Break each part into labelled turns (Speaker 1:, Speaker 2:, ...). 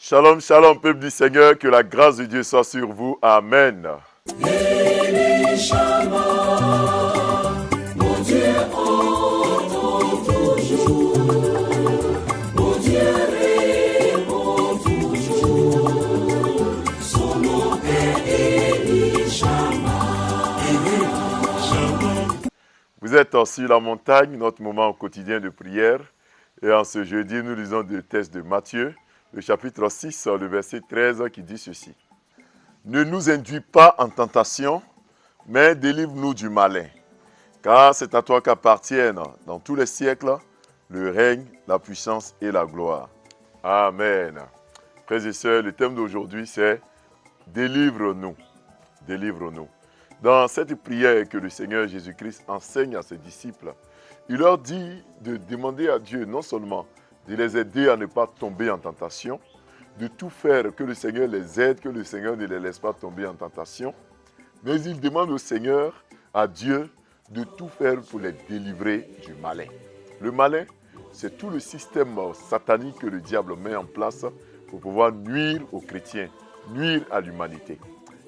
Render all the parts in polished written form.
Speaker 1: Shalom, shalom, peuple du Seigneur, que la grâce de Dieu soit sur vous. Amen.
Speaker 2: Mon Dieu entend toujours, mon Dieu répond toujours, son nom est Elishama.
Speaker 1: Vous êtes sur la montagne, notre moment quotidien de prière. Et en ce jeudi, nous lisons le texte de Matthieu, le chapitre 6, le verset 13, qui dit ceci. Ne nous induis pas en tentation, mais délivre-nous du malin. Car c'est à toi qu'appartiennent, dans tous les siècles, le règne, la puissance et la gloire. Amen. Frères et sœurs, le thème d'aujourd'hui, c'est « Délivre-nous ». Délivre-nous. Dans cette prière que le Seigneur Jésus-Christ enseigne à ses disciples, il leur dit de demander à Dieu non seulement de les aider à ne pas tomber en tentation, de tout faire que le Seigneur les aide, que le Seigneur ne les laisse pas tomber en tentation, mais il demande au Seigneur, à Dieu, de tout faire pour les délivrer du malin. Le malin, c'est tout le système satanique que le diable met en place pour pouvoir nuire aux chrétiens, nuire à l'humanité.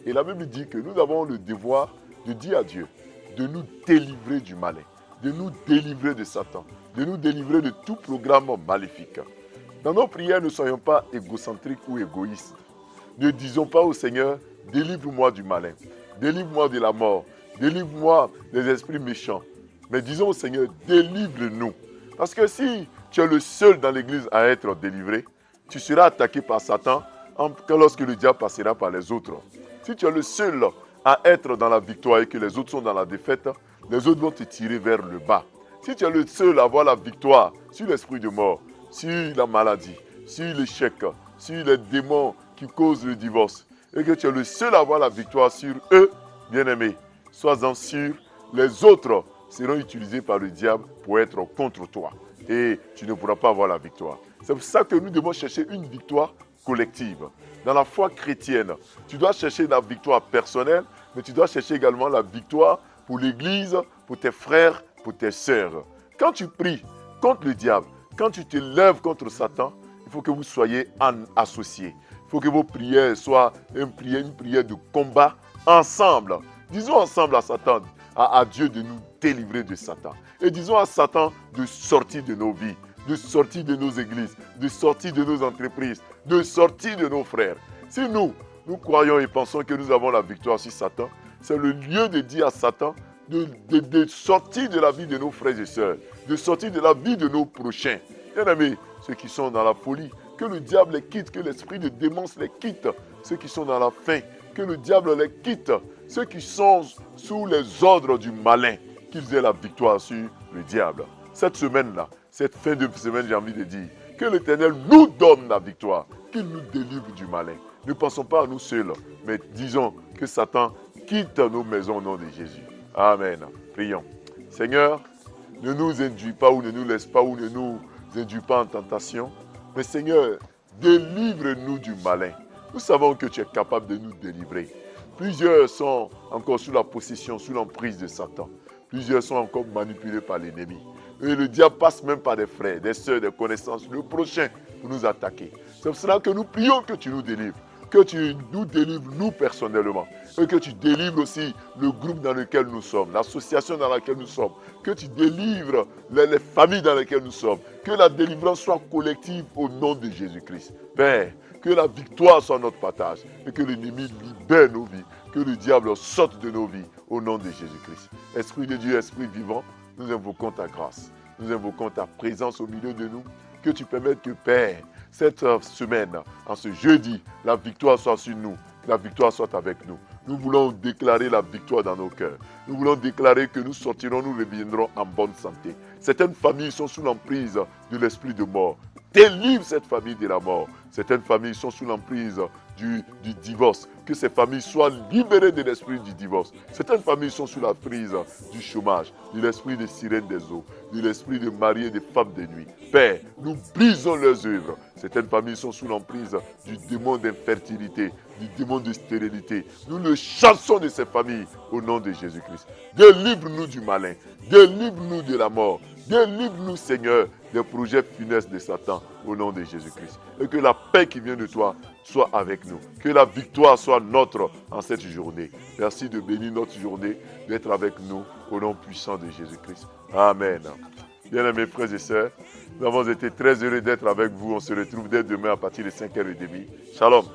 Speaker 1: Et la Bible dit que nous avons le devoir de dire à Dieu de nous délivrer du malin, de nous délivrer de Satan, de nous délivrer de tout programme maléfique. Dans nos prières, ne soyons pas égocentriques ou égoïstes. Ne disons pas au Seigneur, délivre-moi du malin, délivre-moi de la mort, délivre-moi des esprits méchants. Mais disons au Seigneur, délivre-nous. Parce que si tu es le seul dans l'église à être délivré, tu seras attaqué par Satan lorsque le diable passera par les autres. Si tu es le seul à être dans la victoire et que les autres sont dans la défaite, les autres vont te tirer vers le bas. Si tu es le seul à avoir la victoire sur l'esprit de mort, sur la maladie, sur l'échec, sur les démons qui causent le divorce, et que tu es le seul à avoir la victoire sur eux, bien-aimés, sois-en sûr, les autres seront utilisés par le diable pour être contre toi. Et tu ne pourras pas avoir la victoire. C'est pour ça que nous devons chercher une victoire collective. Dans la foi chrétienne, tu dois chercher la victoire personnelle, mais tu dois chercher également la victoire pour l'Église, pour tes frères, pour tes sœurs. Quand tu pries contre le diable, quand tu te lèves contre Satan, il faut que vous soyez associés. Il faut que vos prières soient une prière de combat ensemble. Disons ensemble à Satan, à Dieu de nous délivrer de Satan. Et disons à Satan de sortir de nos vies, de sortir de nos églises, de sortir de nos entreprises, de sortir de nos frères. Si nous croyons et pensons que nous avons la victoire sur Satan, c'est le lieu de dire à Satan de sortir de la vie de nos frères et sœurs, de sortir de la vie de nos prochains. Bien-aimés, ceux qui sont dans la folie, que le diable les quitte, que l'esprit de démence les quitte. Ceux qui sont dans la faim, que le diable les quitte. Ceux qui sont sous les ordres du malin, qu'ils aient la victoire sur le diable. Cette semaine-là, cette fin de semaine, j'ai envie de dire, que l'Éternel nous donne la victoire, qu'il nous délivre du malin. Ne pensons pas à nous seuls, mais disons que Satan quitte nos maisons au nom de Jésus. Amen. Prions. Seigneur, ne nous induis pas ou ne nous laisse pas ou ne nous induis pas en tentation, mais Seigneur, délivre-nous du malin. Nous savons que tu es capable de nous délivrer. Plusieurs sont encore sous la possession, sous l'emprise de Satan. Plusieurs sont encore manipulés par l'ennemi. Et le diable passe même par des frères, des sœurs, des connaissances, le prochain pour nous attaquer. C'est pour cela que nous prions que tu nous délivres. Que tu nous délivres, nous personnellement. Et que tu délivres aussi le groupe dans lequel nous sommes, l'association dans laquelle nous sommes. Que tu délivres les familles dans lesquelles nous sommes. Que la délivrance soit collective au nom de Jésus-Christ. Père, que la victoire soit notre partage. Et que l'ennemi libère nos vies. Que le diable sorte de nos vies au nom de Jésus-Christ. Esprit de Dieu, Esprit vivant, nous invoquons ta grâce. Nous invoquons ta présence au milieu de nous. Que tu permettes que, Père, cette semaine, en ce jeudi, la victoire soit sur nous, que la victoire soit avec nous. Nous voulons déclarer la victoire dans nos cœurs. Nous voulons déclarer que nous sortirons, nous reviendrons en bonne santé. Certaines familles sont sous l'emprise de l'esprit de mort. Délivre cette famille de la mort. Certaines familles sont sous l'emprise du divorce. Que ces familles soient libérées de l'esprit du divorce. Certaines familles sont sous la prise du chômage, de l'esprit des sirènes des eaux, de l'esprit de mariés des femmes de nuit. Père, nous brisons leurs œuvres. Certaines familles sont sous l'emprise du démon d'infertilité, du démon de stérilité. Nous le chassons de ces familles au nom de Jésus-Christ. Délivre-nous du malin, délivre-nous de la mort, Délivre-nous, Seigneur, des projets funestes de Satan, au nom de Jésus-Christ. Et que la paix qui vient de toi soit avec nous. Que la victoire soit notre en cette journée. Merci de bénir notre journée, d'être avec nous, au nom puissant de Jésus-Christ. Amen. Bien-aimés frères et sœurs, nous avons été très heureux d'être avec vous. On se retrouve dès demain à partir de 5h30. Shalom.